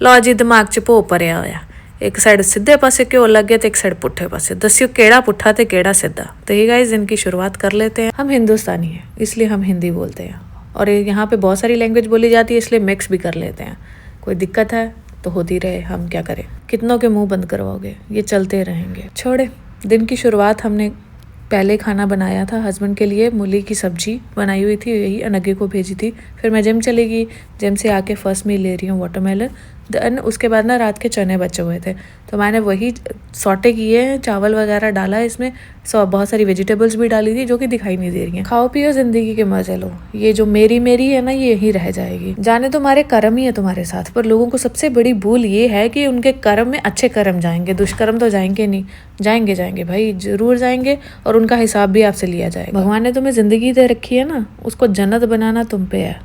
लो जी दिमाग च भो भरिया होया, एक साइड सीधे पासे घ्यो लग गया तो एक साइड पुट्ठे पासे। दस्यो केड़ा पुट्ठा ते केड़ा सीधा। तो ये गाइस इनकी शुरुआत कर लेते हैं। हम हिंदुस्तानी हैं इसलिए हम हिंदी बोलते हैं और यहाँ पे बहुत सारी लैंग्वेज बोली जाती है इसलिए मिक्स भी कर लेते हैं। कोई दिक्कत है तो होती रहे, हम क्या करें। कितनों के मुंह बंद करवाओगे, ये चलते रहेंगे। छोड़े, दिन की शुरुआत हमने पहले खाना बनाया था हस्बैंड के लिए, मूली की सब्जी बनाई हुई थी, यही अनगे को भेजी थी। फिर मैं जिम चली गई, जिम से आके फर्स्ट मील ले रही हूँ वाटरमेलन। देन उसके बाद ना रात के चने बचे हुए थे तो मैंने वही सॉटे किए हैं, चावल वगैरह डाला इसमें, बहुत सारी वेजिटेबल्स भी डाली थी जो कि दिखाई नहीं दे रही हैं। खाओ पियो जिंदगी के मजे लो, ये जो मेरी है ना ये यही रह जाएगी। जाने तुम्हारे कर्म ही है तुम्हारे साथ, पर लोगों को सबसे बड़ी भूल ये है कि उनके कर्म में अच्छे कर्म जाएंगे, दुष्कर्म तो जाएंगे नहीं। जाएंगे भाई, जरूर जाएंगे और उनका हिसाब भी आपसे लिया जाएगा। भगवान ने तुम्हें जिंदगी दे रखी है ना, उसको जन्नत बनाना तुम पे है।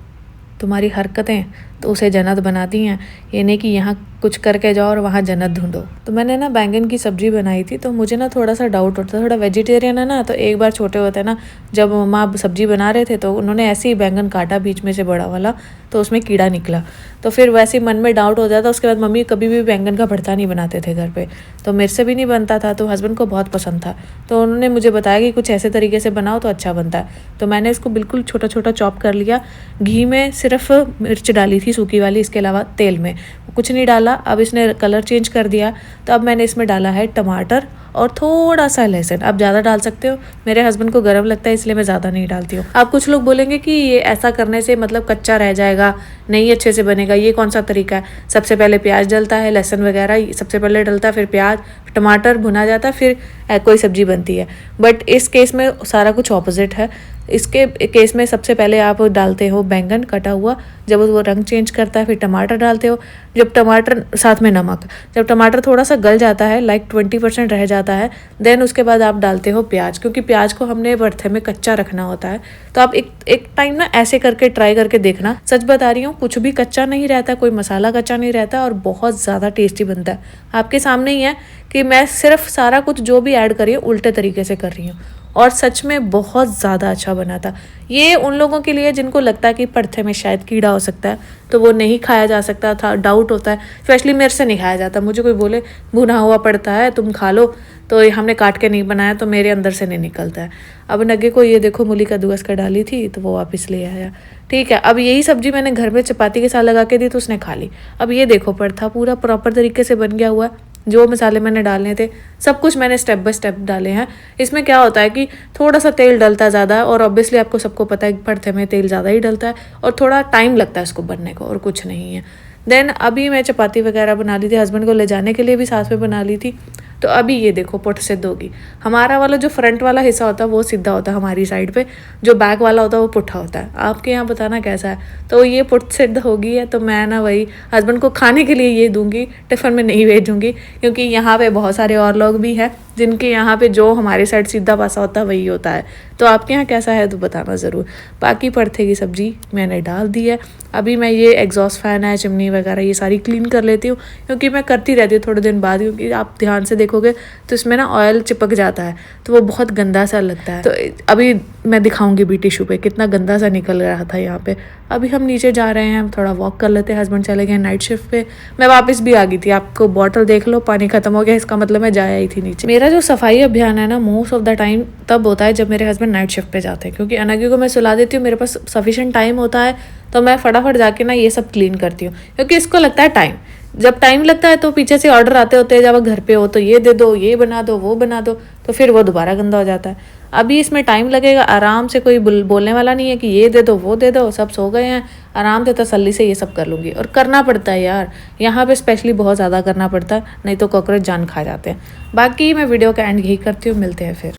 तुम्हारी हरकतें तो उसे जन्नत बनाती हैं, ये नहीं कि यहाँ कुछ करके जाओ और वहाँ जन्नत ढूंढो। तो मैंने ना बैंगन की सब्जी बनाई थी तो मुझे ना थोड़ा सा डाउट होता, थोड़ा वेजिटेरियन है ना, तो एक बार छोटे होते हैं ना जब मम्मा सब्जी बना रहे थे तो उन्होंने ऐसे ही बैंगन काटा बीच में से बड़ा वाला, तो उसमें कीड़ा निकला। तो फिर वैसे ही मन में डाउट हो जाता। उसके बाद मम्मी कभी भी बैंगन का भरता नहीं बनाते थे घर पे, तो मेरे से भी नहीं बनता था, तो हस्बैंड को बहुत पसंद था। तो उन्होंने मुझे बताया कि कुछ ऐसे तरीके से बनाओ तो अच्छा बनता है। तो मैंने इसको बिल्कुल छोटा छोटा चॉप कर लिया, घी में सिर्फ मिर्च डाली थी सूखी वाली, इसके अलावा तेल में कुछ नहीं डाला। अब इसने कलर चेंज कर दिया तो अब मैंने इसमें डाला है टमाटर और थोड़ा सा लहसुन। आप ज़्यादा डाल सकते हो, मेरे हस्बैंड को गर्म लगता है इसलिए मैं ज़्यादा नहीं डालती हूँ। अब कुछ लोग बोलेंगे कि ये ऐसा करने से मतलब कच्चा रह जाएगा, नहीं अच्छे से बनेगा, ये कौन सा तरीका है। सबसे पहले प्याज डलता है, लहसुन वगैरह सबसे पहले डलता है, फिर प्याज टमाटर भुना जाता है, फिर कोई सब्जी बनती है। बट इस केस में सारा कुछ ऑपोजिट है। इसके केस में सबसे पहले आप डालते हो बैंगन कटा हुआ, जब वो रंग चेंज करता है फिर टमाटर डालते हो, जब टमाटर साथ में नमक, जब टमाटर थोड़ा सा गल जाता है, लाइक 20% रह जाता है, देन उसके बाद आप डालते हो प्याज, क्योंकि प्याज को हमने भरते में कच्चा रखना होता है। तो आप एक टाइम ना ऐसे करके ट्राई करके देखना, सच बता रही हूँ कुछ भी कच्चा नहीं रहता, कोई मसाला कच्चा नहीं रहता और बहुत ज़्यादा टेस्टी बनता है। आपके सामने ही है कि मैं सिर्फ सारा कुछ जो भी ऐड करी हूँ उल्टे तरीके से कर रही हूँ और सच में बहुत ज़्यादा अच्छा बना था। ये उन लोगों के लिए जिनको लगता है कि पड़थे में शायद कीड़ा हो सकता है तो वो नहीं खाया जा सकता था, डाउट होता है। स्पेशली मेरे से नहीं खाया जाता, मुझे कोई बोले भुना हुआ पड़ता है तुम खा लो, तो हमने काट के नहीं बनाया तो मेरे अंदर से नहीं निकलता है। अब नगे को ये देखो मूली कद्दूकस कर डाली थी तो वो वापस ले आया। ठीक है, अब यही सब्जी मैंने घर में चपाती के साथ लगा के दी तो उसने खा ली। अब ये देखो पड़था पूरा प्रॉपर तरीके से बन गया हुआ है। जो मसाले मैंने डालने थे सब कुछ मैंने स्टेप बाय स्टेप डाले हैं। इसमें क्या होता है कि थोड़ा सा तेल डलता ज़्यादा है और ऑब्वियसली आपको सबको पता है पड़थे में तेल ज़्यादा ही डलता है और थोड़ा टाइम लगता है इसको बनने को और कुछ नहीं है। देन अभी मैं चपाती वगैरह बना ली थी, हस्बैंड को ले जाने के लिए भी साथ में बना ली थी। तो अभी ये देखो पुट सिद्ध होगी। हमारा वाला जो फ्रंट वाला हिस्सा होता है वो सीधा होता है हमारी साइड पे, जो बैक वाला होता है वो पुट्ठा होता है। आपके यहाँ बताना कैसा है। तो ये पुट सिद्ध होगी है तो मैं ना वही हस्बैंड को खाने के लिए ये दूंगी, टिफ़िन में नहीं भेजूंगी, क्योंकि यहाँ पे बहुत सारे और लोग भी हैं जिनके यहाँ पे जो हमारे साइड सीधा पासा होता है वही होता है। तो आपके यहाँ कैसा है तो बताना ज़रूर। बाकी पड़थे की सब्जी मैंने डाल दी है। अभी मैं ये एग्जॉस्ट फैन है, चिमनी वगैरह ये सारी क्लीन कर लेती हूँ, क्योंकि मैं करती रहती हूँ थोड़े दिन बाद, क्योंकि आप ध्यान से देखोगे तो इसमें ना ऑयल चिपक जाता है तो वो बहुत गंदा सा लगता है। तो अभी मैं दिखाऊंगी भी टिश्यू पे कितना गंदा सा निकल रहा था यहाँ पे। अभी हम नीचे जा रहे हैं, थोड़ा वॉक कर लेते हैं। हस्बैंड चले गए नाइट शिफ्ट पे, मैं वापस भी आ गई थी। आपको बॉटल देख लो, पानी खत्म हो गया, इसका मतलब मैं जा आई थी नीचे। मेरा जो सफाई अभियान है ना मोस्ट ऑफ द टाइम तब होता है जब मेरे हस्बैंड नाइट शिफ्ट पे जाते हैं, क्योंकि अनगी को मैं सुला देती हूँ, मेरे पास सफिशिएंट टाइम होता है तो मैं फटाफट जाके ना ये सब क्लीन करती हूँ, क्योंकि इसको लगता है टाइम। जब टाइम लगता है तो पीछे से ऑर्डर आते होते हैं, जब आप घर पे हो तो ये दे दो, ये बना दो, वो बना दो, तो फिर वो दोबारा गंदा हो जाता है। अभी इसमें टाइम लगेगा, आराम से कोई बोलने वाला नहीं है कि ये दे दो वो दे दो, सब सो गए हैं, आराम से तसल्ली से ये सब कर लूँगी। और करना पड़ता है यार, यहाँ पे स्पेशली बहुत ज़्यादा करना पड़ता है, नहीं तो कॉकरोच जान खा जाते हैं। बाकी मैं वीडियो का एंड यही करती हूँ, मिलते हैं फिर।